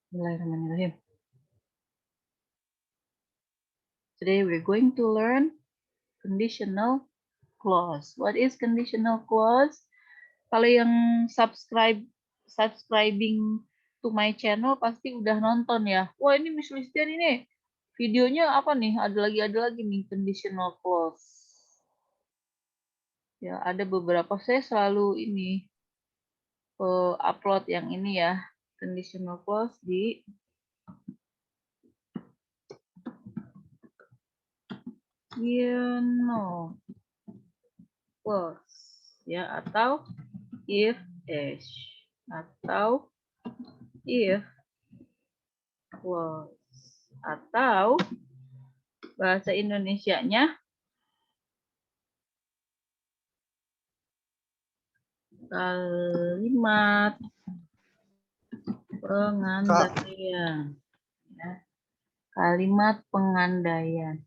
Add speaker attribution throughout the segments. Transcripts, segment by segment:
Speaker 1: Bismillahirrahmanirrahim. Today we're going to learn conditional clause. What is conditional clause? Kalau yang subscribing to my channel pasti udah nonton ya. Wah, ini Miss Listian ini videonya apa nih? Ada lagi nih conditional clause. Ya, ada beberapa, saya selalu ini upload yang ini ya, conditional clause di clause ya, atau if else, atau if clause, atau bahasa Indonesianya kalimat pengandaian. Ya. Kalimat pengandaian.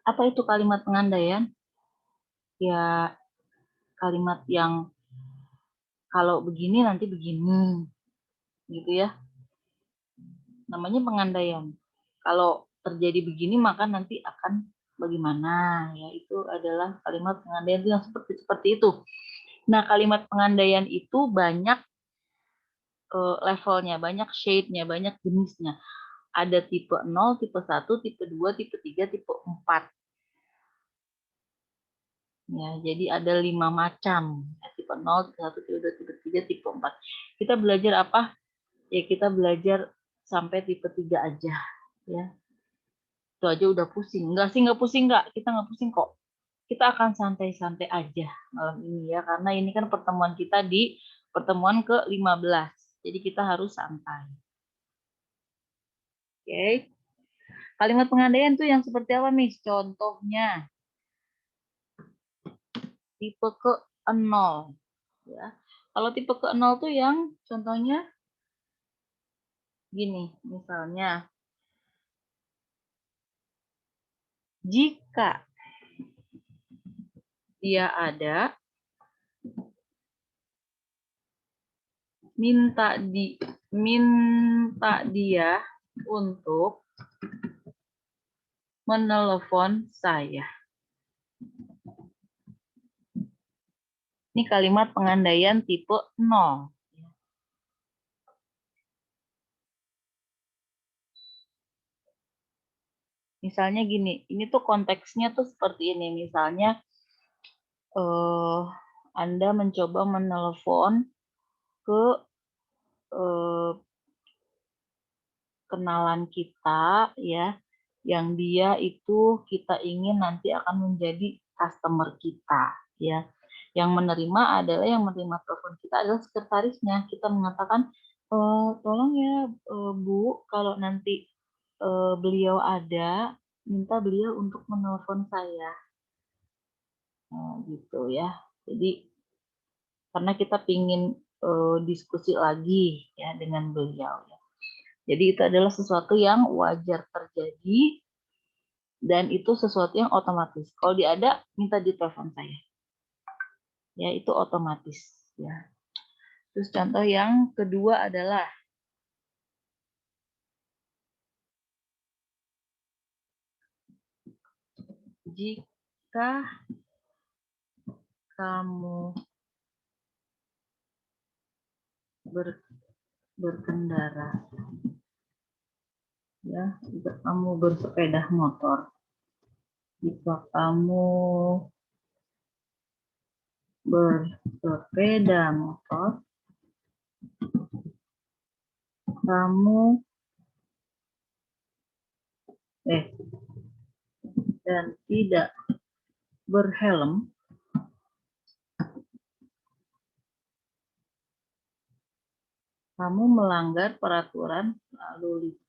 Speaker 1: Apa itu kalimat pengandaian? Ya, kalimat yang kalau begini nanti begini, gitu ya. Namanya pengandaian. Kalau terjadi begini maka nanti akan bagaimana, ya itu adalah kalimat pengandaian yang seperti itu. Nah, kalimat pengandaian itu banyak levelnya, banyak shade-nya, banyak jenisnya. Ada tipe 0, tipe 1, tipe 2, tipe 3, tipe 4. Ya, jadi ada 5 macam. Tipe 0, tipe 1, tipe 2, tipe 3, tipe 4. Kita belajar apa? Ya, kita belajar sampai tipe 3 aja. Ya. Itu aja udah pusing. Enggak sih, enggak pusing, enggak. Kita enggak pusing kok. Kita akan santai-santai aja malam ini ya. Karena ini kan pertemuan kita di pertemuan ke-15. Jadi kita harus santai. Oke. Kalimat pengandaian tuh yang seperti apa, Miss? Contohnya, tipe ke-0. Ya. Kalau tipe ke-0 tuh yang contohnya gini, misalnya, jika dia ada, minta dia untuk menelepon saya. Ini kalimat pengandaian tipe 0. Misalnya gini, ini tuh konteksnya tuh seperti ini. Misalnya Anda mencoba menelepon ke kenalan kita ya, yang dia itu kita ingin nanti akan menjadi customer kita ya. Yang menerima telepon kita adalah sekretarisnya. Kita mengatakan, tolong ya Bu, kalau nanti beliau ada, minta beliau untuk menelpon saya. Gitu ya. Jadi karena kita ingin diskusi lagi ya dengan beliau ya. Jadi itu adalah sesuatu yang wajar terjadi dan itu sesuatu yang otomatis. Kalau dia ada, minta di telepon saya. Ya, itu otomatis ya. Terus contoh yang kedua adalah jika kamu berkendara, ya, jika kamu bersepeda motor, jika kamu bersepeda motor, kamu dan tidak berhelm, kamu melanggar peraturan lalu lintas.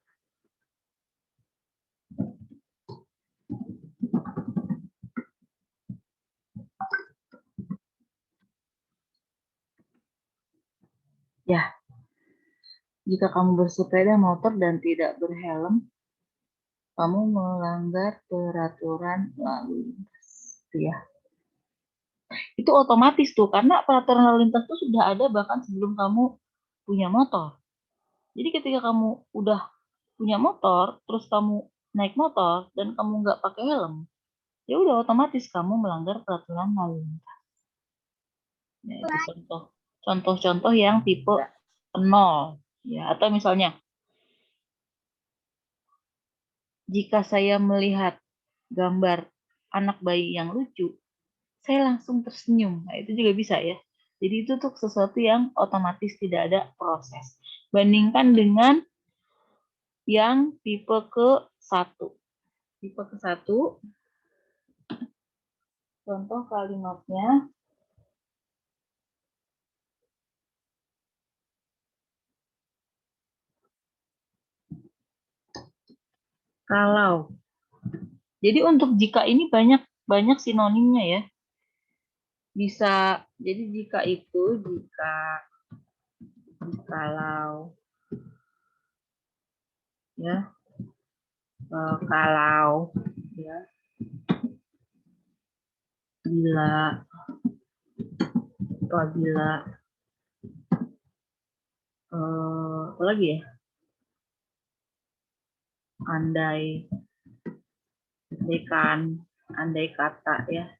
Speaker 1: Ya, jika kamu bersepeda motor dan tidak berhelm, kamu melanggar peraturan lalu lintas. Ya. Itu otomatis tuh, karena peraturan lalu lintas itu sudah ada bahkan sebelum kamu punya motor. Jadi ketika kamu udah punya motor, terus kamu naik motor dan kamu nggak pakai helm, ya udah otomatis kamu melanggar peraturan lalu lintas. Ya, itu contoh-contoh yang tipe 0. Ya, atau misalnya, jika saya melihat gambar anak bayi yang lucu, saya langsung tersenyum. Nah, itu juga bisa ya. Jadi itu tuh sesuatu yang otomatis tidak ada proses. Bandingkan dengan yang tipe ke-1. Tipe ke-1, contoh kalimatnya, kalau. Jadi untuk jika ini banyak banyak sinonimnya ya. Bisa jadi jika itu, kalau ya, kalau ya, bila, apabila, apa lagi ya, andai, andai kata ya,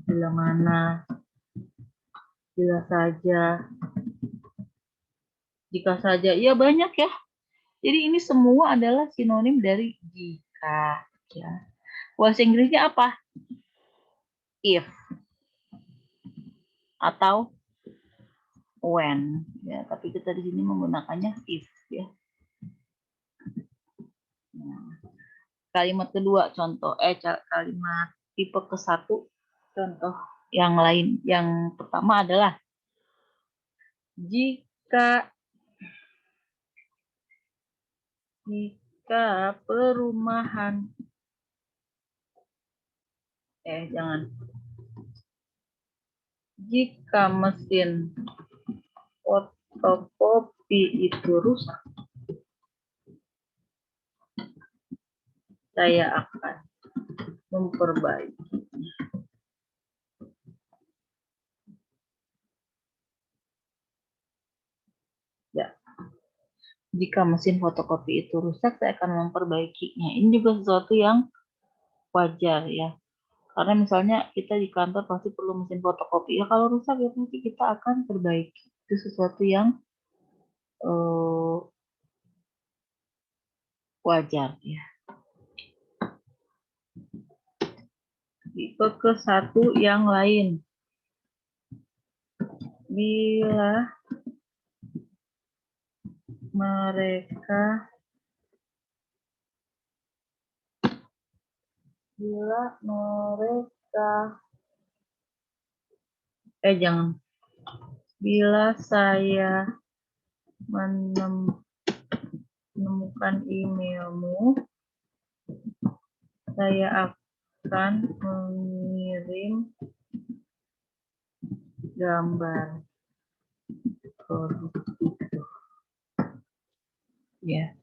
Speaker 1: bila mana, bila saja, jika saja, ya banyak ya. Jadi ini semua adalah sinonim dari jika ya. Bahasa Inggrisnya apa? If atau when ya, tapi kita di sini menggunakannya if ya. Nah, kalimat kedua contoh kalimat tipe ke-1 contoh yang lain. Yang pertama adalah jika perumahan jangan. Jika mesin fotokopi itu rusak, saya akan memperbaiki. Ya. Jika mesin fotokopi itu rusak, saya akan memperbaikinya. Ini juga sesuatu yang wajar ya. Karena misalnya kita di kantor pasti perlu mesin fotokopi. Ya kalau rusak ya nanti kita akan perbaiki. Itu sesuatu yang wajar ya. Tipe ke-1 yang lain. Bila mereka jangan. Bila saya menemukan emailmu, saya akan mengirim gambar produk itu. Ya.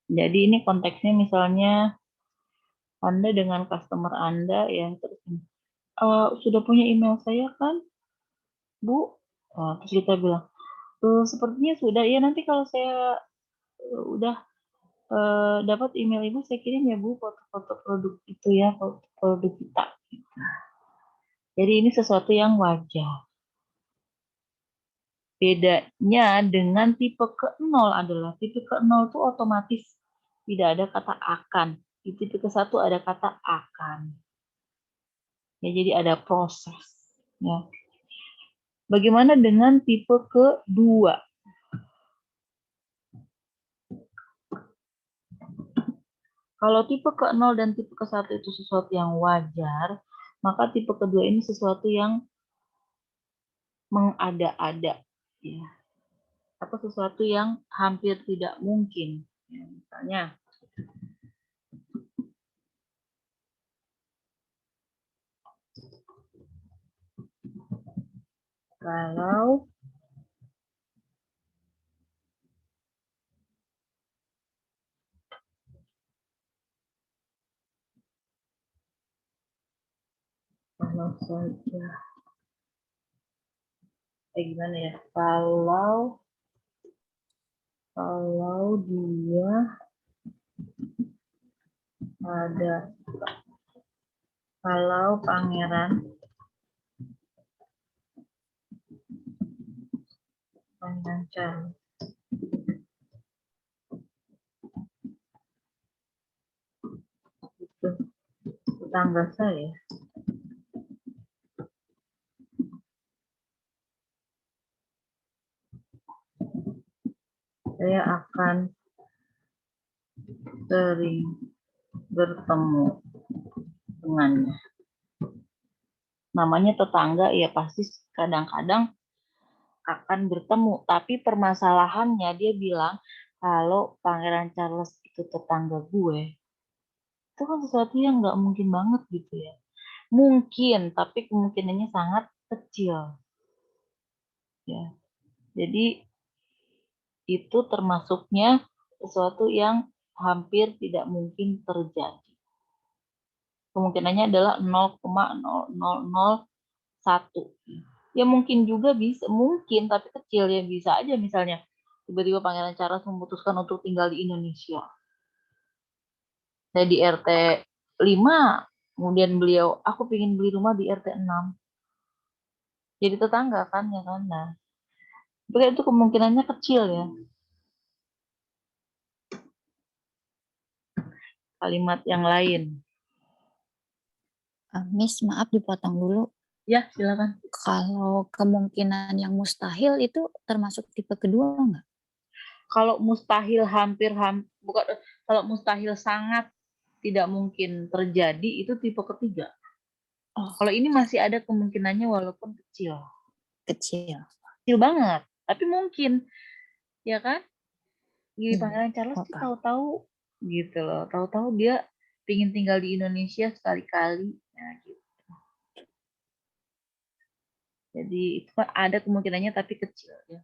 Speaker 1: Jadi ini konteksnya misalnya Anda dengan customer Anda ya, terus sudah punya email saya kan, Bu? Terus kita bilang, sepertinya sudah ya, nanti kalau saya udah dapat email Ibu, saya kirim ya Bu foto-foto produk itu ya, foto produk kita. Jadi ini sesuatu yang wajar. Bedanya dengan tipe ke-0 adalah tipe ke-0 itu otomatis tidak ada kata akan. Di tipe ke-1 ada kata akan. Ya, jadi ada proses. Ya. Bagaimana dengan tipe ke-2? Kalau tipe ke-0 dan tipe ke-1 itu sesuatu yang wajar, maka tipe kedua ini sesuatu yang mengada-ada. Ya. Atau sesuatu yang hampir tidak mungkin. Ya, misalnya, kalau saja gimana ya? Kalau dia ada, kalau pangeran Charles itu tetangga saya, akan sering bertemu dengannya. Namanya tetangga ya pasti kadang-kadang akan bertemu. Tapi permasalahannya dia bilang kalau Pangeran Charles itu tetangga gue, itu kan sesuatu yang nggak mungkin banget gitu ya. Mungkin, tapi kemungkinannya sangat kecil. Ya, jadi itu termasuknya sesuatu yang hampir tidak mungkin terjadi. Kemungkinannya adalah 0,0001. Ya mungkin juga bisa, mungkin tapi kecil ya, bisa aja misalnya tiba-tiba Pangeran Charles memutuskan untuk tinggal di Indonesia. Saya di RT 5, kemudian beliau, aku pengen beli rumah di RT 6. Jadi tetangga kan ya kan. Nah, itu kemungkinannya kecil ya. Kalimat yang lain.
Speaker 2: Miss, maaf dipotong dulu.
Speaker 1: Ya, silakan.
Speaker 2: Kalau kemungkinan yang mustahil itu termasuk tipe kedua nggak?
Speaker 1: Kalau mustahil bukan, kalau mustahil sangat tidak mungkin terjadi itu tipe ketiga.
Speaker 2: Oh,
Speaker 1: kalau ini masih ada kemungkinannya walaupun kecil.
Speaker 2: kecil.
Speaker 1: Kecil banget, tapi mungkin. Ya kan? Gini,
Speaker 2: Iya,
Speaker 1: Pangeran Charles tuh
Speaker 2: apa?
Speaker 1: tahu-tahu gitu loh. Tahu-tahu dia pingin tinggal di Indonesia sekali-kali. Nah, gitu. Jadi itu kan ada kemungkinannya tapi kecil ya.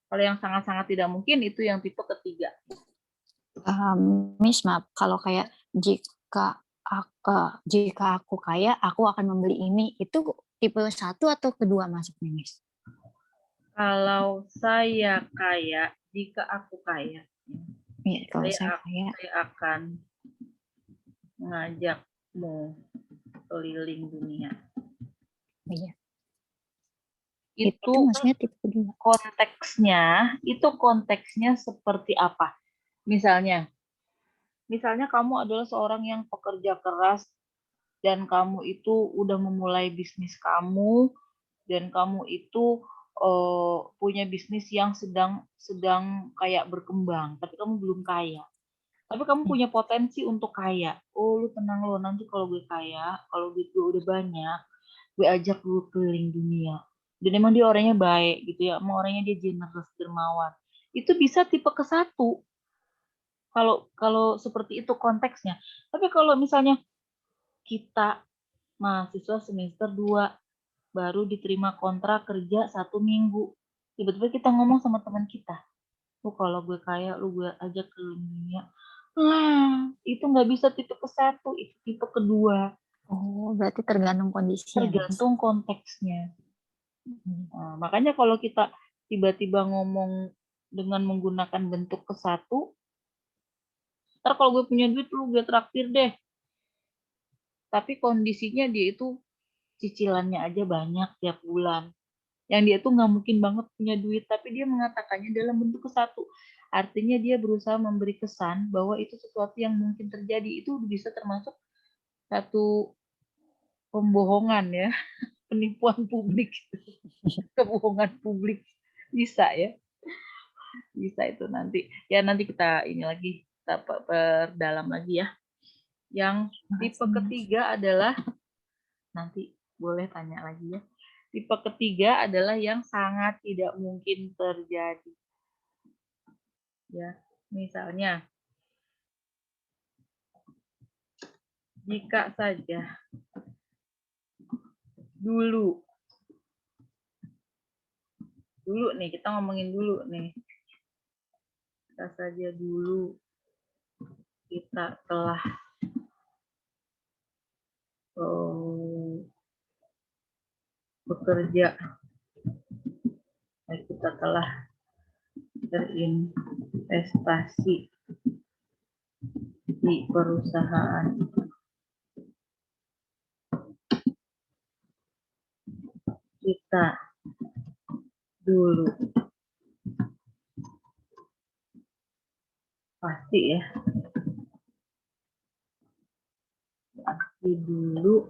Speaker 1: Kalau yang sangat-sangat tidak mungkin itu yang tipe ketiga.
Speaker 2: Miss, maaf, kalau kayak jika aku kaya, aku akan membeli ini, itu tipe 1 atau kedua masuknya, Miss?
Speaker 1: Kalau saya kaya, jika aku kaya,
Speaker 2: Iya, kalau saya kaya.
Speaker 1: saya akan mengajakmu keliling dunia.
Speaker 2: Iya.
Speaker 1: Itu
Speaker 2: maksudnya tipe kedua.
Speaker 1: konteksnya seperti apa? Misalnya kamu adalah seorang yang pekerja keras dan kamu itu udah memulai bisnis kamu dan kamu itu punya bisnis yang sedang kayak berkembang, tapi kamu belum kaya. Tapi kamu punya potensi untuk kaya. Oh, lu tenang lo, nanti kalau gue kaya, kalau duit gue udah banyak, gue ajak lu keliling dunia. Dan emang dia orangnya baik gitu ya, emang orangnya dia generous, dermawan. Itu bisa tipe ke-1. Kalau seperti itu konteksnya. Tapi kalau misalnya kita mahasiswa semester 2 baru diterima kontrak kerja 1 minggu, tiba-tiba kita ngomong sama teman kita, lu kalau gue kaya, lu gue ajak ke dunia. Nah, itu nggak bisa tipe ke-1, itu tipe kedua.
Speaker 2: Oh, berarti tergantung kondisinya, Miss.
Speaker 1: Tergantung konteksnya. Nah, makanya kalau kita tiba-tiba ngomong dengan menggunakan bentuk ke-1, ntar kalau gue punya duit, lu gue traktir deh. Tapi kondisinya dia itu cicilannya aja banyak tiap bulan. Yang dia tuh nggak mungkin banget punya duit, tapi dia mengatakannya dalam bentuk ke-1. Artinya dia berusaha memberi kesan bahwa itu sesuatu yang mungkin terjadi. Itu bisa termasuk satu pembohongan ya, penipuan publik, kebohongan publik. Bisa ya, bisa itu nanti. Ya nanti kita ini lagi, kita perdalam lagi ya. Yang tipe ketiga adalah, nanti boleh tanya lagi ya. Tipe ketiga adalah yang sangat tidak mungkin terjadi. Ya, misalnya jika saja dulu nih, kita ngomongin dulu nih. Jika saja dulu kita telah bekerja kita telah berinvestasi di perusahaan kita dulu. Pasti ya. Pasti dulu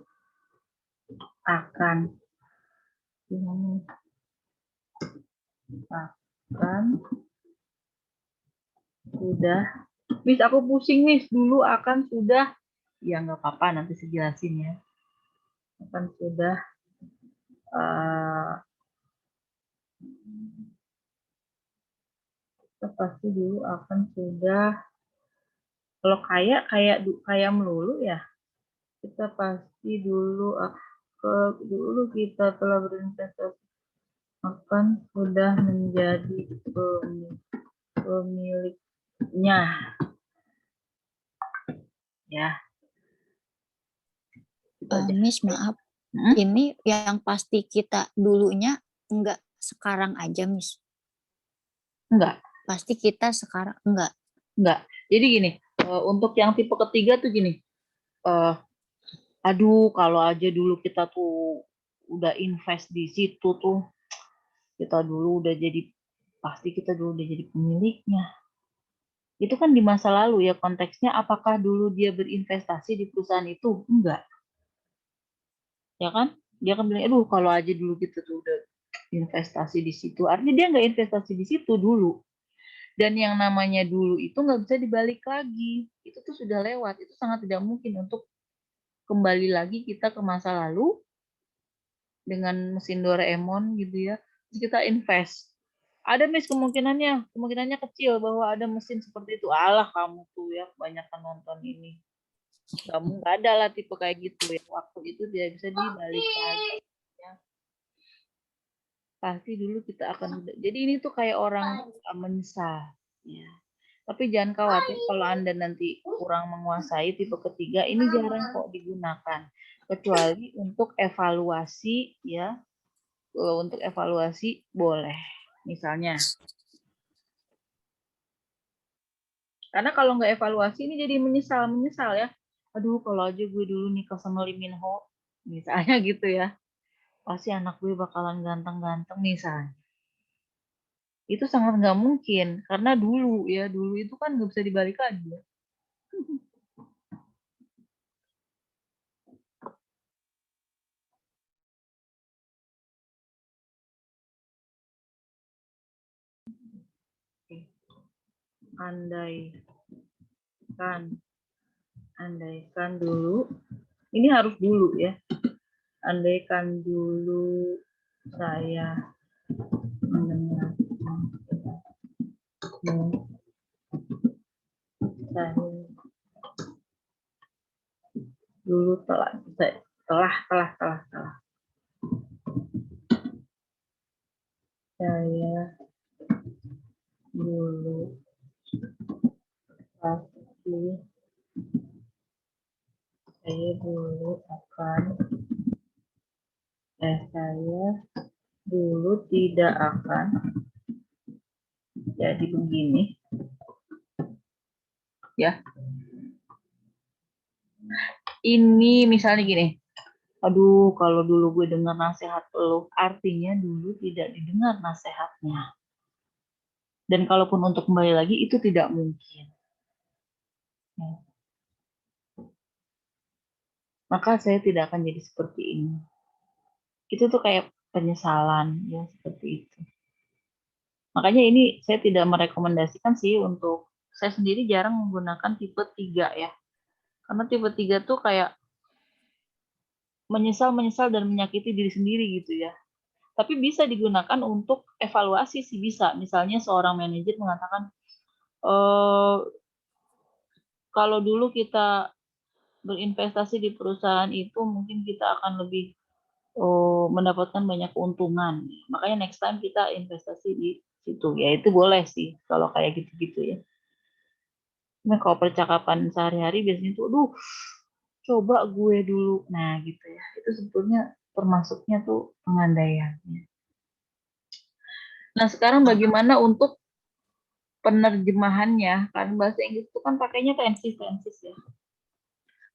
Speaker 1: akan sudah. Miss, aku pusing, Miss. Dulu akan sudah. Ya, nggak apa-apa. Nanti saya jelasin ya. Akan sudah. Kita pasti dulu akan sudah. Kalau kayak melulu ya. Kita pasti dulu kita telah berinvestasi akan sudah menjadi pemiliknya. Ya.
Speaker 2: Miss, maaf. Ini yang pasti kita dulunya enggak sekarang aja, Miss.
Speaker 1: Enggak.
Speaker 2: Pasti kita sekarang enggak.
Speaker 1: Enggak. Jadi gini, untuk yang tipe ketiga tuh gini. Aduh, kalau aja dulu kita tuh udah invest di situ tuh, kita dulu udah jadi, pasti kita dulu udah jadi pemiliknya. Itu kan di masa lalu ya konteksnya, apakah dulu dia berinvestasi di perusahaan itu? Enggak. Ya kan? Dia akan bilang, aduh kalau aja dulu kita tuh udah investasi di situ. Artinya dia nggak investasi di situ dulu. Dan yang namanya dulu itu nggak bisa dibalik lagi. Itu tuh sudah lewat. Itu sangat tidak mungkin untuk kembali lagi kita ke masa lalu dengan mesin Doraemon gitu ya. Terus kita invest. Ada Miss kemungkinannya kecil bahwa ada mesin seperti itu. Alah kamu tuh ya kebanyakan nonton ini. Kamu nggak ada lah tipe kayak gitu ya. Waktu itu tidak bisa dibalik lagi. Ya. Pasti dulu kita akan. Jadi ini tuh kayak orang menyesal. Ya. Tapi jangan khawatir kalau Anda nanti kurang menguasai tipe ketiga, ini jarang kok digunakan. Kecuali untuk evaluasi ya. Untuk evaluasi boleh. Misalnya. Karena kalau nggak evaluasi ini jadi menyesal ya. Aduh kalau aja gue dulu nikah sama Lee Min Ho. Misalnya gitu ya. Pasti anak gue bakalan ganteng-ganteng misalnya. Itu sangat nggak mungkin. Karena dulu itu kan nggak bisa dibalik lagi ya. Andaikan dulu, ini harus dulu ya. Andaikan dulu saya mendengarkan dulu telah saya dulu pasti saya dulu akan saya dulu tidak akan jadi begini ya. Ini misalnya gini, aduh kalau dulu gue dengar nasihat lo, artinya dulu tidak didengar nasihatnya. Dan kalaupun untuk kembali lagi itu tidak mungkin. Ya. Maka saya tidak akan jadi seperti ini. Itu tuh kayak penyesalan ya seperti itu. Makanya ini saya tidak merekomendasikan sih untuk, saya sendiri jarang menggunakan tipe 3 ya. Karena tipe 3 tuh kayak menyesal dan menyakiti diri sendiri gitu ya. Tapi bisa digunakan untuk evaluasi sih bisa. Misalnya seorang manajer mengatakan, kalau dulu kita berinvestasi di perusahaan itu mungkin kita akan lebih mendapatkan banyak keuntungan. Makanya next time kita investasi di situ. Ya itu boleh sih kalau kayak gitu-gitu ya. Nah kalau percakapan sehari-hari biasanya tuh, aduh coba gue dulu. Nah gitu ya. Itu sebetulnya termasuknya tuh pengandaian. Nah, sekarang bagaimana untuk penerjemahannya? Kan bahasa Inggris itu kan pakainya tenses ya.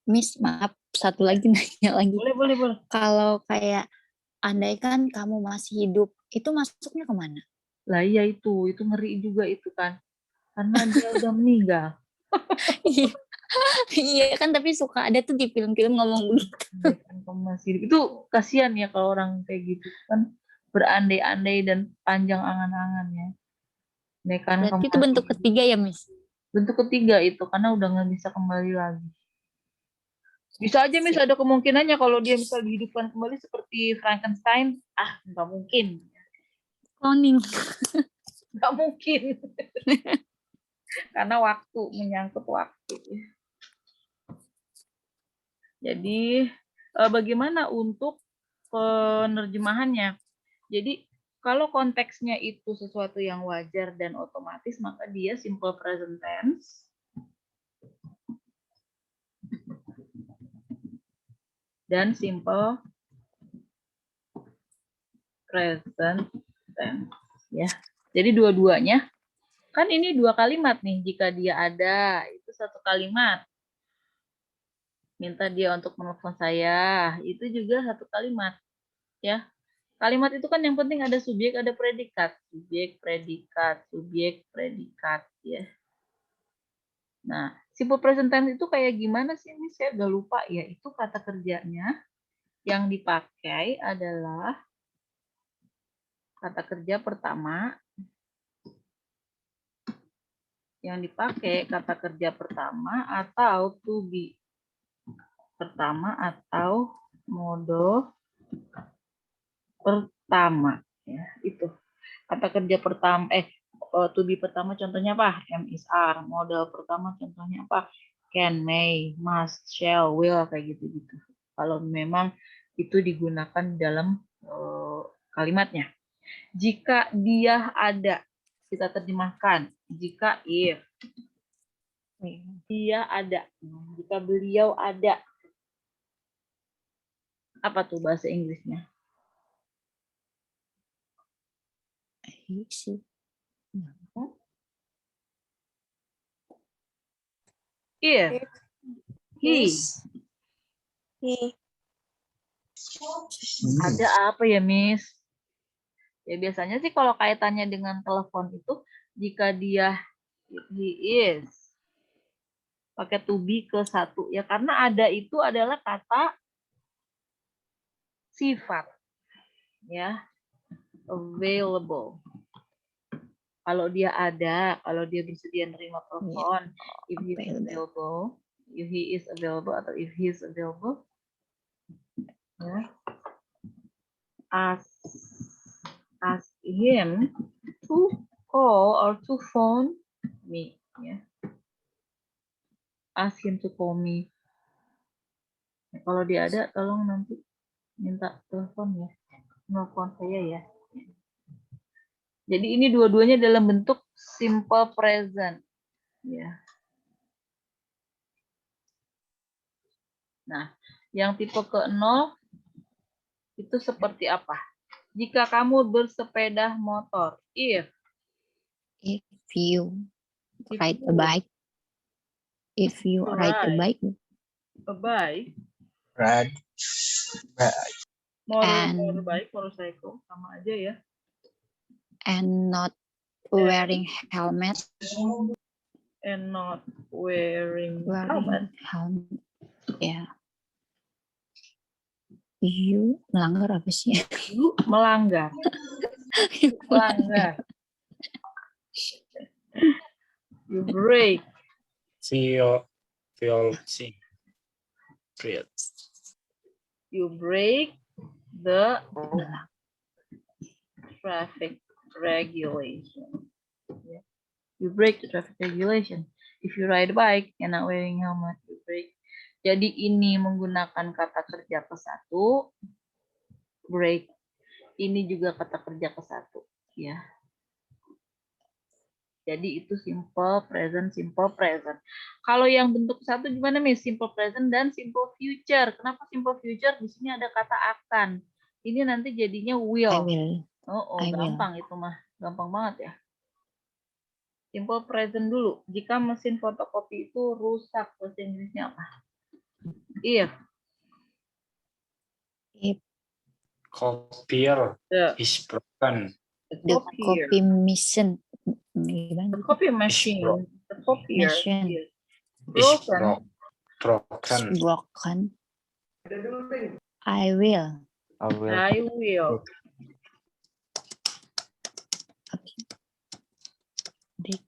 Speaker 2: Miss, maaf, satu lagi nanya lagi.
Speaker 1: Boleh.
Speaker 2: Kalau kayak andai kan kamu masih hidup, itu masuknya kemana?
Speaker 1: Lah iya itu ngeri juga itu kan. Karena dia udah meninggal.
Speaker 2: Iya. Iya kan, tapi suka ada tuh di film-film ngomong begitu.
Speaker 1: Andai kan kamu masih hidup. Itu kasihan ya kalau orang kayak gitu kan berandai-andai dan panjang angan-angan ya. Andai kan kamu
Speaker 2: Berarti itu
Speaker 1: masih
Speaker 2: bentuk
Speaker 1: hidup.
Speaker 2: ketiga ya, Miss?
Speaker 1: Bentuk ketiga itu karena udah nggak bisa kembali lagi. Bisa aja Miss ada kemungkinannya kalau dia bisa dihidupkan kembali seperti Frankenstein, nggak mungkin.
Speaker 2: Cloning.
Speaker 1: Nggak mungkin. Karena waktu, menyangkut waktu. Jadi bagaimana untuk penerjemahannya? Jadi kalau konteksnya itu sesuatu yang wajar dan otomatis, maka dia simple present tense dan simple present tense ya. Jadi dua-duanya kan ini dua kalimat nih. Jika dia ada, itu satu kalimat. Minta dia untuk menelpon saya, itu juga satu kalimat ya. Kalimat itu kan yang penting ada subjek, ada predikat. Subjek, predikat ya. Nah, simple present tense itu kayak gimana sih? Ini saya udah lupa ya. Itu kata kerjanya yang dipakai adalah kata kerja pertama. Yang dipakai kata kerja pertama atau to be pertama atau mode pertama ya, itu kata kerja pertama to be pertama contohnya apa? Am, is, are. Model pertama contohnya apa? Can, may, must, shall, will, kayak gitu-gitu. Kalau memang itu digunakan dalam kalimatnya. Jika dia ada, kita terjemahkan. Jika if dia ada, jika beliau ada, apa tuh bahasa Inggrisnya? If he ada apa ya, Miss? Ya biasanya sih kalau kaitannya dengan telepon itu jika dia he is pakai to be ke satu ya, karena ada itu adalah kata sifat ya, available. Kalau dia ada, kalau dia bersedia nerima telepon, if he is available, if he is available atau if he is available, ya, ask him to call or to phone me, ya. Ask him to call me. Ya, kalau dia ada, tolong nanti minta telepon ya, telepon saya ya. Jadi ini dua-duanya dalam bentuk simple present, ya. Nah, yang tipe ke-0 itu seperti apa? Jika kamu bersepeda motor, if
Speaker 2: you ride a bike, if you ride a bike,
Speaker 3: Ride.
Speaker 1: motorcycle sama aja ya.
Speaker 2: And not wearing helmet.
Speaker 1: And not wearing helmet.
Speaker 2: Ya. You melanggar apa sih?
Speaker 1: You melanggar. Melanggar. You break. You break the traffic regulation. You break the traffic regulation. If you ride a bike and not wearing helmet, you break. Jadi ini menggunakan kata kerja ke satu, break. Ini juga kata kerja ke satu, ya. Jadi itu simple present, simple present. Kalau yang bentuk satu gimana nih? Simple present dan simple future. Kenapa simple future? Di sini ada kata akan. Ini nanti jadinya will.
Speaker 2: I will.
Speaker 1: Oh, gampang itu mah. Gampang banget ya. Simple present dulu. Jika mesin fotokopi itu rusak, bahasa Inggrisnya apa? If
Speaker 3: Copier
Speaker 1: the,
Speaker 3: is broken.
Speaker 2: The copy machine.
Speaker 1: the copy machine, the copier
Speaker 2: Machine.
Speaker 1: is
Speaker 3: Is
Speaker 1: broken.
Speaker 3: broken.
Speaker 2: Broken. I will.
Speaker 1: I will.
Speaker 2: The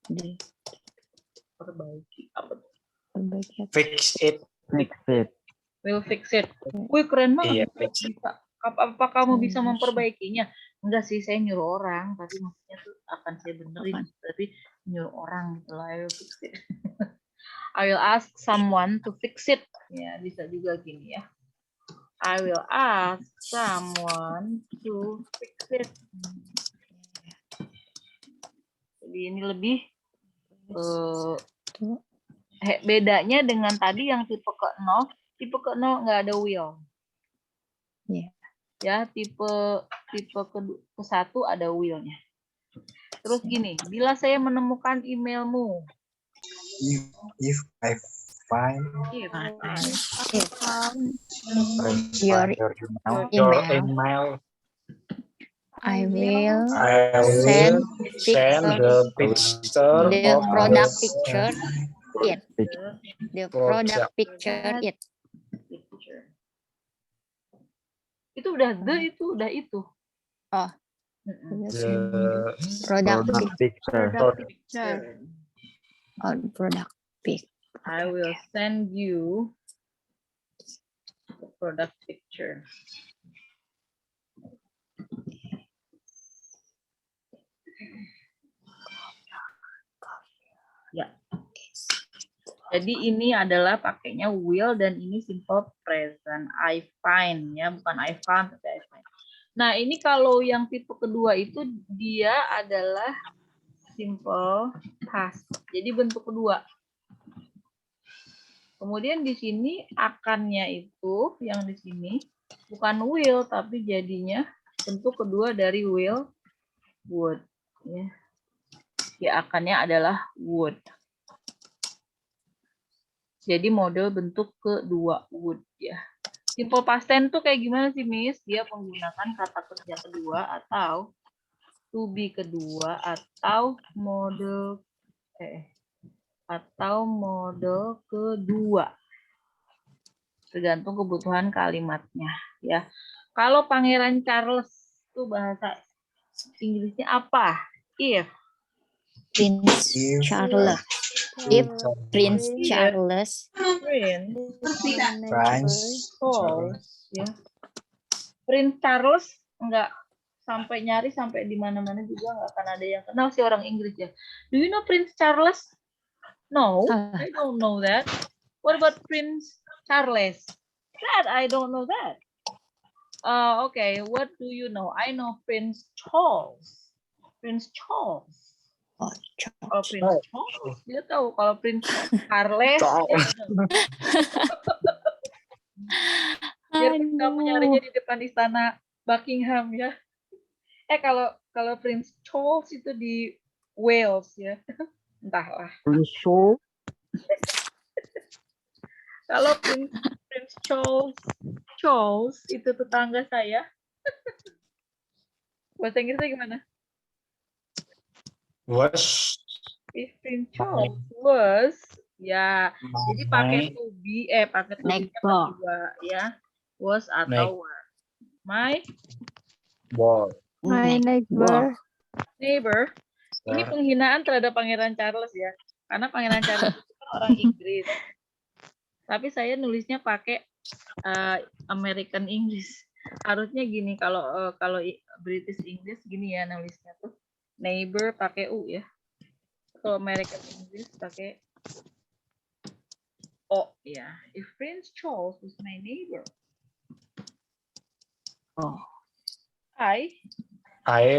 Speaker 1: Perbaiki. Apa tuh?
Speaker 2: perbaiki apa?
Speaker 3: Fix it.
Speaker 1: Will fix it. Wih, keren
Speaker 3: Iya,
Speaker 1: banget.
Speaker 3: fix it.
Speaker 1: Bisa. Apa kamu bisa
Speaker 2: Bisa.
Speaker 1: memperbaikinya? Enggak sih, saya nyuruh orang, tapi maksudnya tuh akan saya benerin.
Speaker 2: Apaan?
Speaker 1: Tapi nyuruh orang gitu lah, I will fix it. I will ask someone to fix it. Ya, bisa juga gini ya. I will ask someone to fix it. Jadi ini lebih bedanya dengan tadi yang tipe ke-0. Tipe ke-0 nggak ada will.
Speaker 2: Iya.
Speaker 1: Ya, tipe ke-1 ada will-nya. Terus gini, bila saya menemukan emailmu.
Speaker 4: If I find
Speaker 2: Your
Speaker 3: Your
Speaker 2: email.
Speaker 3: email.
Speaker 2: I will
Speaker 3: I will
Speaker 2: send
Speaker 3: send the picture
Speaker 2: the
Speaker 3: of
Speaker 2: product
Speaker 3: the
Speaker 2: picture it. The product picture it.
Speaker 1: Picture. Itu udah itu.
Speaker 2: Oh.
Speaker 1: Mm-mm.
Speaker 3: the
Speaker 2: Product picture.
Speaker 1: Product picture.
Speaker 2: Oh, product pic.
Speaker 1: I will send you the product picture. Ya. Jadi ini adalah pakainya will dan ini simple present. I find ya, bukan I found tapi I find. Nah, ini kalau yang tipe kedua itu dia adalah simple past. Jadi bentuk kedua. Kemudian di sini akannya itu yang di sini bukan will tapi jadinya bentuk kedua dari will, would. Ya, akannya adalah would. Jadi model bentuk kedua would ya. Simple past tense tuh kayak gimana sih, Miss? Dia menggunakan kata kerja kedua atau to be kedua atau model kedua. Tergantung kebutuhan kalimatnya ya. Kalau Pangeran Charles tuh bahasa Inggrisnya apa? If
Speaker 2: Prince Charles. If Prince Charles.
Speaker 1: Ya. Prince Charles enggak sampai nyari sampai di mana-mana juga nggak akan ada yang kenal si orang Inggris ya. Do you know Prince Charles? No, I don't know that. What about Prince Charles? That I don't know that. Okay, what do you know? I know Prince Charles. Prince Charles.
Speaker 2: Oh,
Speaker 1: Kalau Prince Charles, dia tahu. Kalau Prince Charles, biar kamu nyarinya di depan istana Buckingham ya. Kalau Prince Charles itu di Wales ya. Entahlah. Kalau Prince Charles itu tetangga saya. Bahasa Inggrisnya gimana?
Speaker 3: Was.
Speaker 1: If Prince Charles was, ya, jadi pakai to be, pakai to be kedua ya, was atau were. My
Speaker 2: neighbor.
Speaker 1: Ini penghinaan terhadap Pangeran Charles ya, karena Pangeran Charles itu kan orang Inggris. Tapi saya nulisnya pakai American English. Harusnya gini, kalau British English gini ya nulisnya tuh. Neighbor pakai U ya. Kalau American English pakai O ya. If Prince Charles was my neighbor.
Speaker 2: Oh.
Speaker 3: I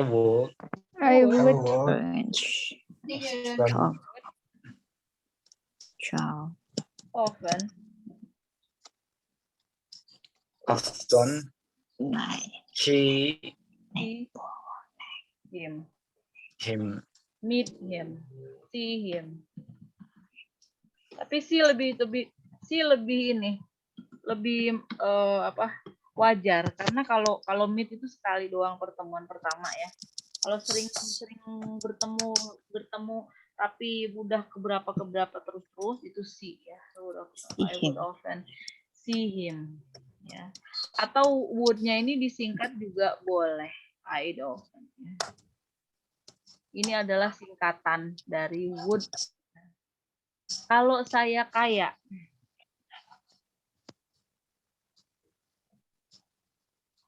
Speaker 3: would.
Speaker 2: Prince Charles.
Speaker 1: Often.
Speaker 3: See
Speaker 1: Him.
Speaker 3: him.
Speaker 1: Meet him. See him. Tapi see lebih ini lebih wajar karena kalau meet itu sekali doang pertemuan pertama ya. Kalau sering bertemu tapi udah keberapa terus itu see ya. I would often see him ya. Atau would-nya ini disingkat juga boleh. I'd often. Ya. Ini adalah singkatan dari would. Kalau saya kaya.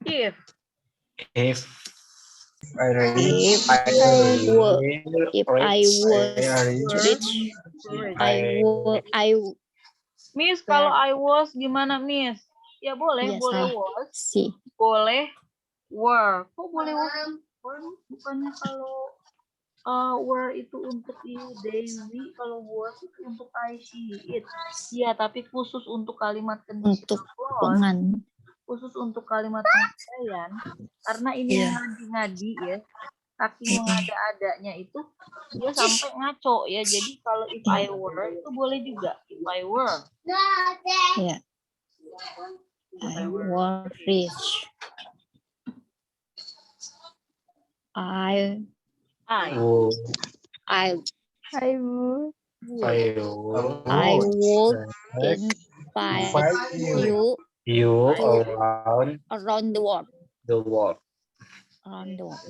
Speaker 1: If
Speaker 4: I read.
Speaker 2: If I was rich, I
Speaker 1: Miss, kalau I was gimana, Miss? Ya boleh,
Speaker 2: Biasa.
Speaker 1: boleh was,
Speaker 2: see.
Speaker 1: boleh were. Kok boleh was? Bukannya kalau were itu untuk you, they, we, kalau was itu untuk I, she, it. Iya, tapi khusus untuk kalimat
Speaker 2: Untuk
Speaker 1: conditional clause,
Speaker 2: pengan.
Speaker 1: khusus untuk kalimat pengertian, karena ini ngadi-ngadi ya, saking mengada-adanya itu dia sampai ngaco ya. Jadi kalau if I were itu boleh juga if I were.
Speaker 2: Ya. I were rich. I
Speaker 3: Would
Speaker 2: invite you around the world.
Speaker 1: Around the world.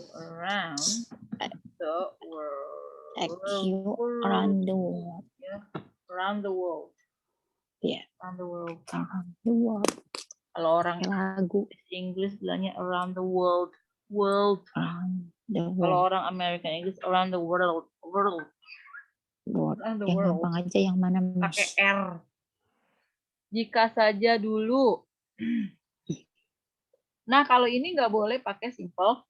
Speaker 2: Take you around the world.
Speaker 1: Yeah. Around the world.
Speaker 2: Yeah.
Speaker 1: Around the world.
Speaker 2: Around the world.
Speaker 1: Kalau orang
Speaker 2: Lagu.
Speaker 1: Inggris bilangnya around the world. World.
Speaker 2: Around the
Speaker 1: Kalau
Speaker 2: world.
Speaker 1: orang American English around the world. World. Around the
Speaker 2: Yang
Speaker 1: world.
Speaker 2: gampang aja yang mana,
Speaker 1: Pakai
Speaker 2: Miss?
Speaker 1: R. Jika saja dulu. Nah, kalau ini nggak boleh pakai simple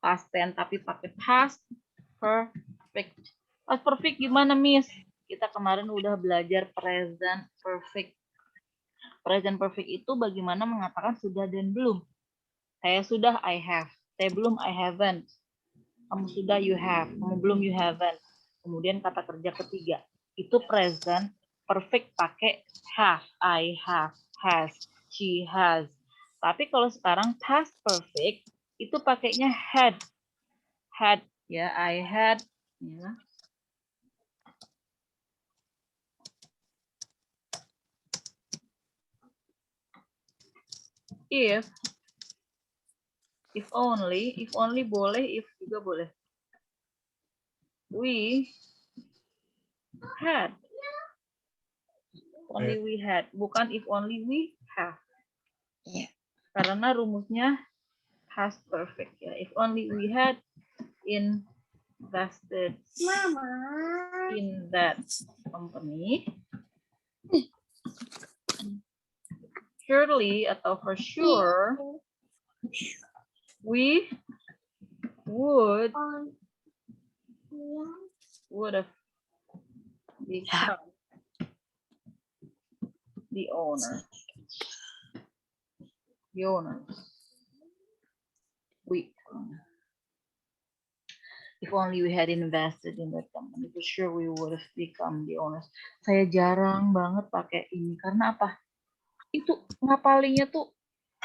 Speaker 1: past tense, tapi pakai past perfect. Past perfect gimana, Miss? Kita kemarin udah belajar present perfect. Present perfect itu bagaimana mengatakan sudah dan belum. Saya sudah, I have. Saya belum, I haven't. Kamu sudah, you have. Kamu belum, you haven't. Kemudian kata kerja ketiga. Itu present perfect pakai have. I have, has, she has. Tapi kalau sekarang past perfect itu pakainya had. Had, ya, I had. Ya. If only boleh, if juga boleh. We had. Only we had, bukan if only we have.
Speaker 2: Yeah.
Speaker 1: Karena rumusnya past perfect ya. If only we had invested in that company. Surely atau for sure we would have become the owner. The owners. If only we had invested in that company, for sure we would have become the owners. Saya jarang banget pakai ini karena apa? Itu ngapalinnya tuh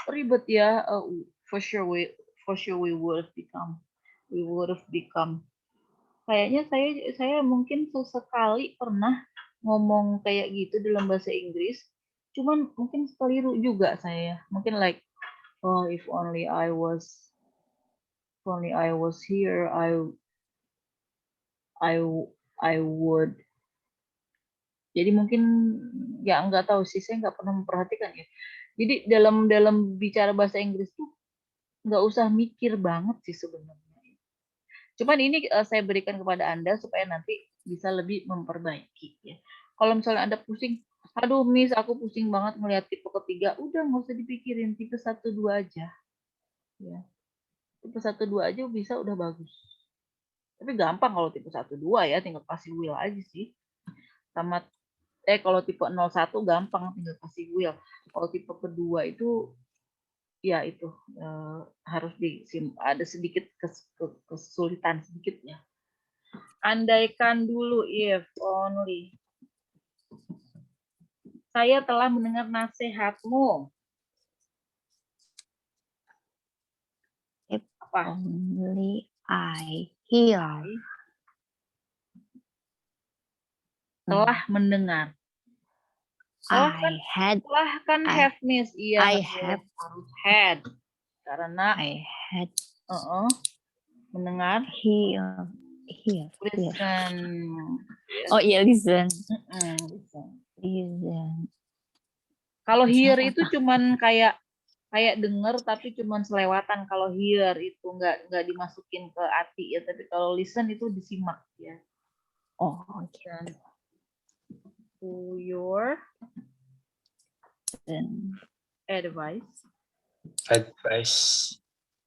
Speaker 1: ribet ya. For sure we would have become. We would have become. Kayaknya saya mungkin sesekali pernah ngomong kayak gitu dalam bahasa Inggris. Cuman mungkin keliru juga saya. Mungkin like, oh, if only I was here, I would. Jadi mungkin ya nggak tahu sih, saya nggak pernah memperhatikan ya. Jadi dalam bicara bahasa Inggris tuh nggak usah mikir banget sih sebenarnya. Cuman ini saya berikan kepada Anda supaya nanti bisa lebih memperbaiki ya. Kalau misalnya Anda pusing, aduh Miss, aku pusing banget melihat tipe ketiga, udah nggak usah dipikirin, tipe 1-2 aja. Ya. Tipe 1-2 aja bisa udah bagus. Tapi gampang kalau tipe 1-2 ya, tinggal kasih will aja sih. Sama kalau tipe 01 gampang, tinggal kasih will. Kalau tipe kedua itu ya itu harus ada sedikit kesulitan sedikit ya. Andaikan dulu, if only. Saya telah mendengar nasihatmu.
Speaker 2: If
Speaker 1: Apa?
Speaker 2: only I hear.
Speaker 1: Telah mendengar. Telah kan,
Speaker 2: I had.
Speaker 1: telah kan
Speaker 2: I-
Speaker 1: have miss. Iya,
Speaker 2: I
Speaker 1: nggak boleh.
Speaker 2: have.
Speaker 1: Harus had. Karena
Speaker 2: I had
Speaker 1: mendengar.
Speaker 2: hear.
Speaker 1: Listen.
Speaker 2: Oh iya, listen.
Speaker 1: Listen.
Speaker 2: Listen.
Speaker 1: Kalau hear
Speaker 2: Apa?
Speaker 1: itu cuman kayak denger tapi cuman selewatan. Kalau hear itu nggak dimasukin ke hati ya, tapi kalau listen itu disimak ya.
Speaker 2: Oh, gitu.
Speaker 1: Dan to your advice.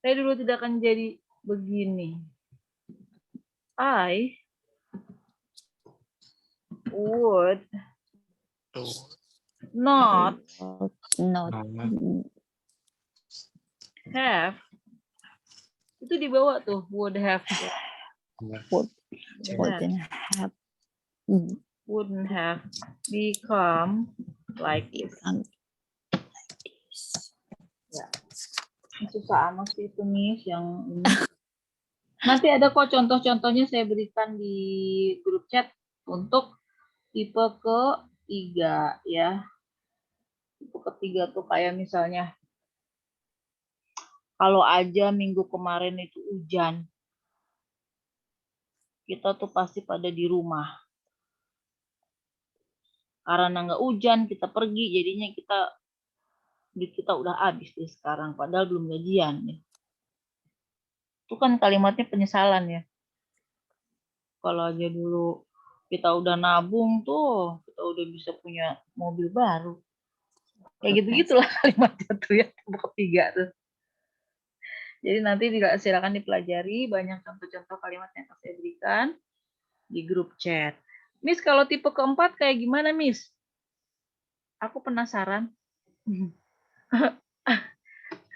Speaker 1: Saya dulu tidak akan jadi begini. I would not have. Itu di bawah tuh, would have. Wouldn't have become like this. Ya. Susah amat sih itu nih yang ini. Nanti ada kok contoh-contohnya saya berikan di grup chat untuk tipe ketiga ya. Tipe ketiga tuh kayak misalnya kalau aja minggu kemarin itu hujan, kita tuh pasti pada di rumah. Karena nggak hujan, kita pergi, jadinya kita udah habis deh sekarang, padahal belum gajian nih. Itu kan kalimatnya penyesalan ya. Kalau aja dulu kita udah nabung tuh, kita udah bisa punya mobil baru. Kayak gitu-gitulah kalimatnya tuh ya, tipe ketiga tuh. Jadi nanti silakan dipelajari banyak contoh-contoh kalimat yang saya berikan di grup chat. Miss, kalau tipe keempat kayak gimana, Miss? Aku penasaran.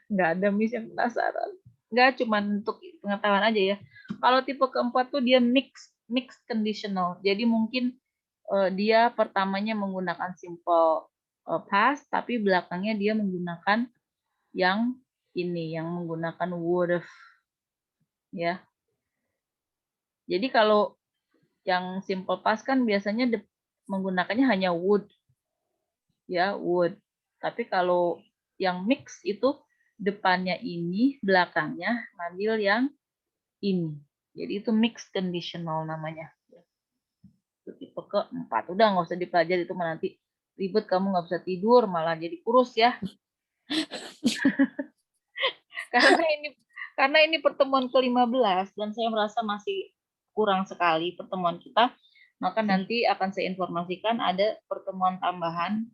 Speaker 1: Nggak ada, Miss, yang penasaran. Nggak, cuma untuk pengetahuan aja ya. Kalau tipe keempat tuh dia mixed conditional. Jadi mungkin dia pertamanya menggunakan simple past, tapi belakangnya dia menggunakan yang ini, yang menggunakan would have. Ya. Jadi kalau yang simple past kan biasanya menggunakannya hanya would. Ya, would. Tapi kalau yang mix itu depannya ini, belakangnya ngambil yang ini. Jadi itu mixed conditional namanya. Itu tipe keempat. Udah nggak usah dipelajari, itu nanti ribet, kamu nggak bisa tidur, malah jadi kurus ya. karena ini pertemuan ke-15 dan saya merasa masih kurang sekali pertemuan kita, maka nanti akan saya informasikan ada pertemuan tambahan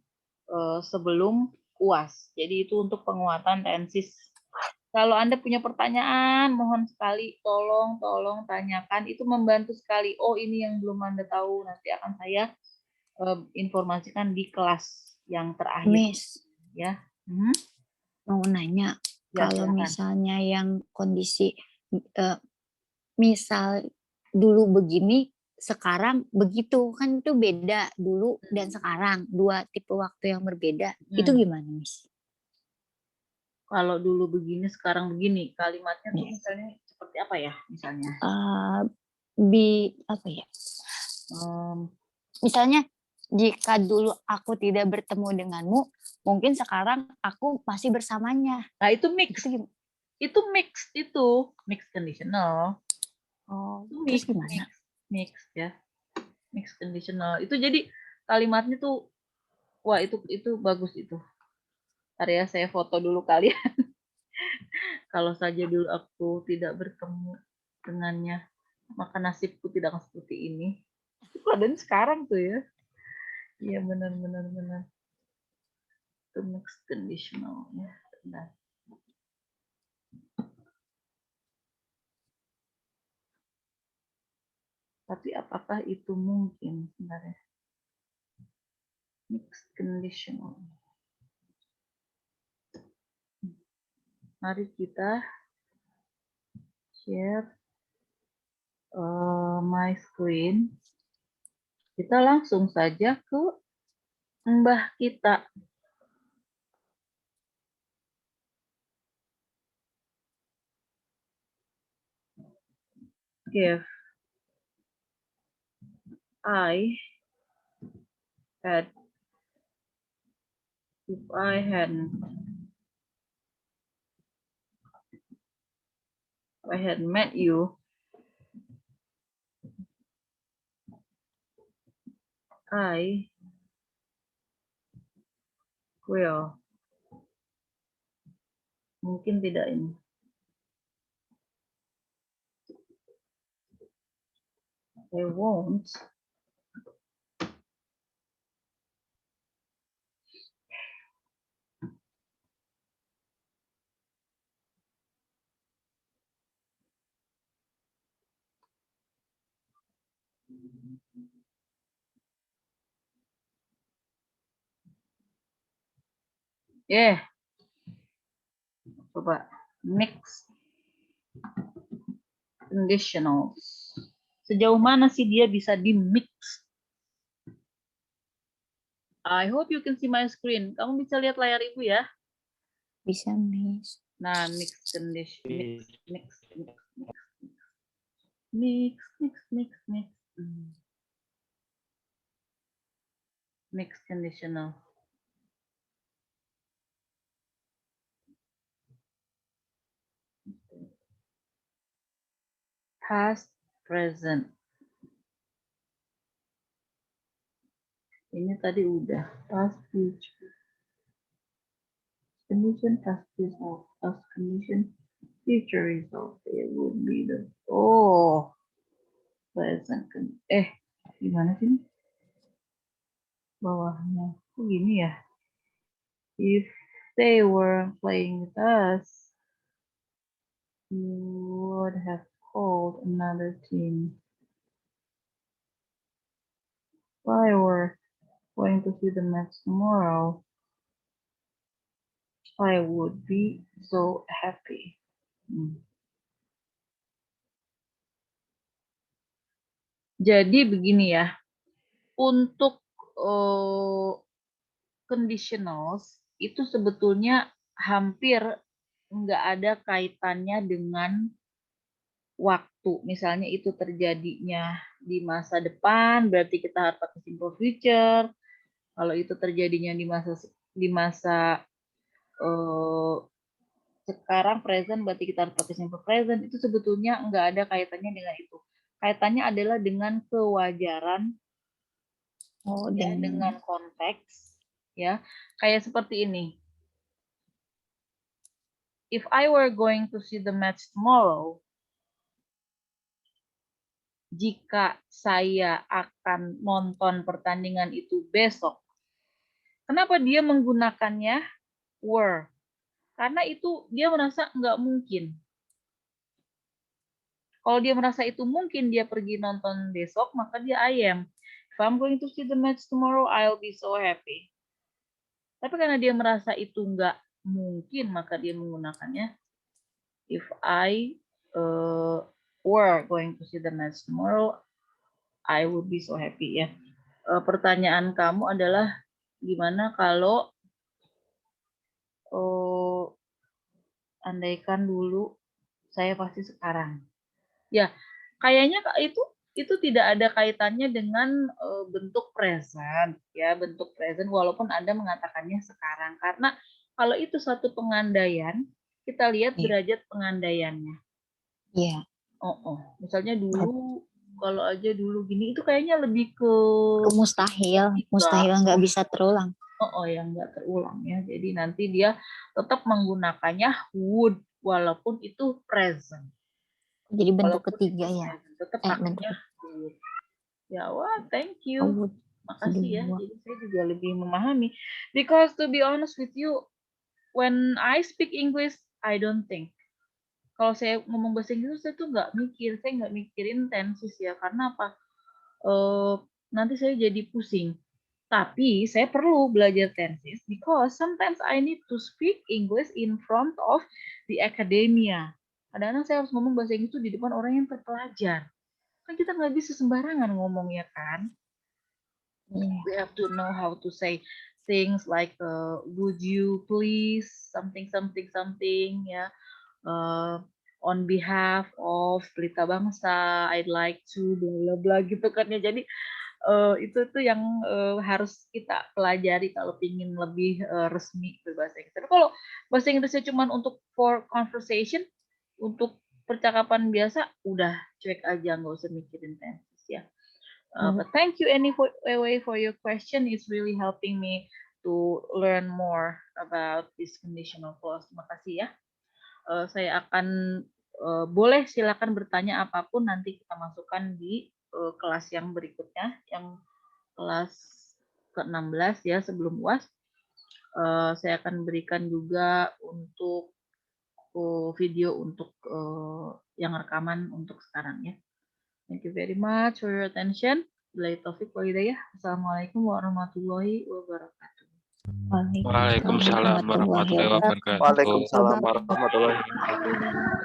Speaker 1: sebelum UAS. Jadi itu untuk penguatan tensis. Kalau Anda punya pertanyaan, mohon sekali tolong tanyakan. Itu membantu sekali. Oh, ini yang belum Anda tahu, nanti akan saya informasikan di kelas yang terakhir.
Speaker 2: Miss,
Speaker 1: ya.
Speaker 2: Mau nanya,
Speaker 1: Ya,
Speaker 2: kalau
Speaker 1: silakan.
Speaker 2: misalnya yang kondisi misal dulu begini, sekarang begitu, kan itu beda dulu dan sekarang, dua tipe waktu yang berbeda. Itu gimana, Miss?
Speaker 1: Kalau dulu begini, sekarang begini, kalimatnya tuh misalnya seperti apa ya? Misalnya?
Speaker 2: Apa ya? Misalnya, jika dulu aku tidak bertemu denganmu, mungkin sekarang aku masih bersamanya.
Speaker 1: Nah, itu mix. Itu mix conditional.
Speaker 2: Oh,
Speaker 1: itu
Speaker 2: terus gimana?
Speaker 1: Mix ya. Mix conditional. Itu jadi kalimatnya tuh, wah itu bagus itu. Ntar ya, saya foto dulu kalian. Kalau saja dulu aku tidak bertemu dengannya, maka nasibku tidak akan seperti ini. Dan sekarang tuh ya. Iya, benar. Itu mixed conditional ya. Benar. Tapi apakah itu mungkin sebenarnya? Mixed conditional. Mari kita share my screen, kita langsung saja ke mbah kita. If I had met you, I will. Mungkin tidak ini. I won't. Coba mix conditionals. Sejauh mana sih dia bisa di mix? I hope you can see my screen. Kamu bisa lihat layar ibu ya?
Speaker 2: Bisa, Miss.
Speaker 1: Nah, mix condition, mix conditional. Past, present. Ini tadi udah past, future. Condition, past result. Past condition, future result. It would be the present. Gimana sih? Bawahnya. Kok gini ya? If they were playing with us, you would have called another team. If I were going to see the match tomorrow, I would be so happy. Jadi begini ya, untuk conditionals itu sebetulnya hampir nggak ada kaitannya dengan waktu. Misalnya itu terjadinya di masa depan, berarti kita harus pakai simple future. Kalau itu terjadinya di masa sekarang present, berarti kita harus pakai simple present. Itu sebetulnya nggak ada kaitannya dengan itu. Kaitannya adalah dengan kewajaran, dengan konteks, ya. Kayak seperti ini. If I were going to see the match tomorrow, jika saya akan nonton pertandingan itu besok, kenapa dia menggunakannya were? Karena itu dia merasa nggak mungkin. Kalau dia merasa itu mungkin dia pergi nonton besok, maka dia I am. If I'm going to see the match tomorrow, I'll be so happy. Tapi karena dia merasa itu nggak mungkin, maka dia menggunakannya if I were going to see the match tomorrow, I would be so happy, ya. Pertanyaan kamu adalah gimana kalau andaikan dulu, saya pasti sekarang. Ya, kayaknya itu tidak ada kaitannya dengan bentuk present, ya, bentuk present walaupun Anda mengatakannya sekarang, karena kalau itu satu pengandaian, kita lihat derajat pengandaiannya.
Speaker 2: Iya.
Speaker 1: Misalnya dulu, kalau aja dulu gini, itu kayaknya lebih ke
Speaker 2: mustahil nggak bisa terulang.
Speaker 1: Yang nggak terulang, ya. Jadi nanti dia tetap menggunakannya would walaupun itu present.
Speaker 2: Jadi bentuk
Speaker 1: Walaupun
Speaker 2: ketiga ya.
Speaker 1: Tetap pakainya would. Ya, wah, thank you. Makasih ya. Jadi saya juga lebih memahami. Because to be honest with you, when I speak English, I don't think. Kalau saya ngomong bahasa Inggris, saya tuh nggak mikir. Saya nggak mikirin tenses ya. Karena apa? Nanti saya jadi pusing. Tapi saya perlu belajar tenses because sometimes I need to speak English in front of the academia. Kadang-kadang saya harus ngomong bahasa Inggris itu di depan orang yang terpelajar. Kan kita nggak bisa sembarangan ngomong ya kan. We have to know how to say things like would you please something ya, on behalf of Pelita Bangsa, I'd like to bla bla bla gitu kan ya. Jadi itu tuh yang harus kita pelajari kalau ingin lebih resmi berbahasa Inggris. Tapi kalau bahasa Inggrisnya cuma untuk for conversation, untuk percakapan biasa, udah cuek aja, nggak usah mikirin tenses ya. But thank you anyway for your question. It's really helping me to learn more about this conditional clause. Terima kasih ya. Saya akan boleh silakan bertanya apapun, nanti kita masukkan di kelas yang berikutnya, yang kelas ke-16 ya, sebelum UAS. Saya akan berikan juga untuk video untuk yang rekaman untuk sekarang ya. Thank you very much for your attention. Billahi taufiq wal hidayah. Assalamualaikum warahmatullahi wabarakatuh.
Speaker 5: Waalaikumsalam warahmatullahi wabarakatuh.
Speaker 6: Waalaikumsalam warahmatullahi wabarakatuh.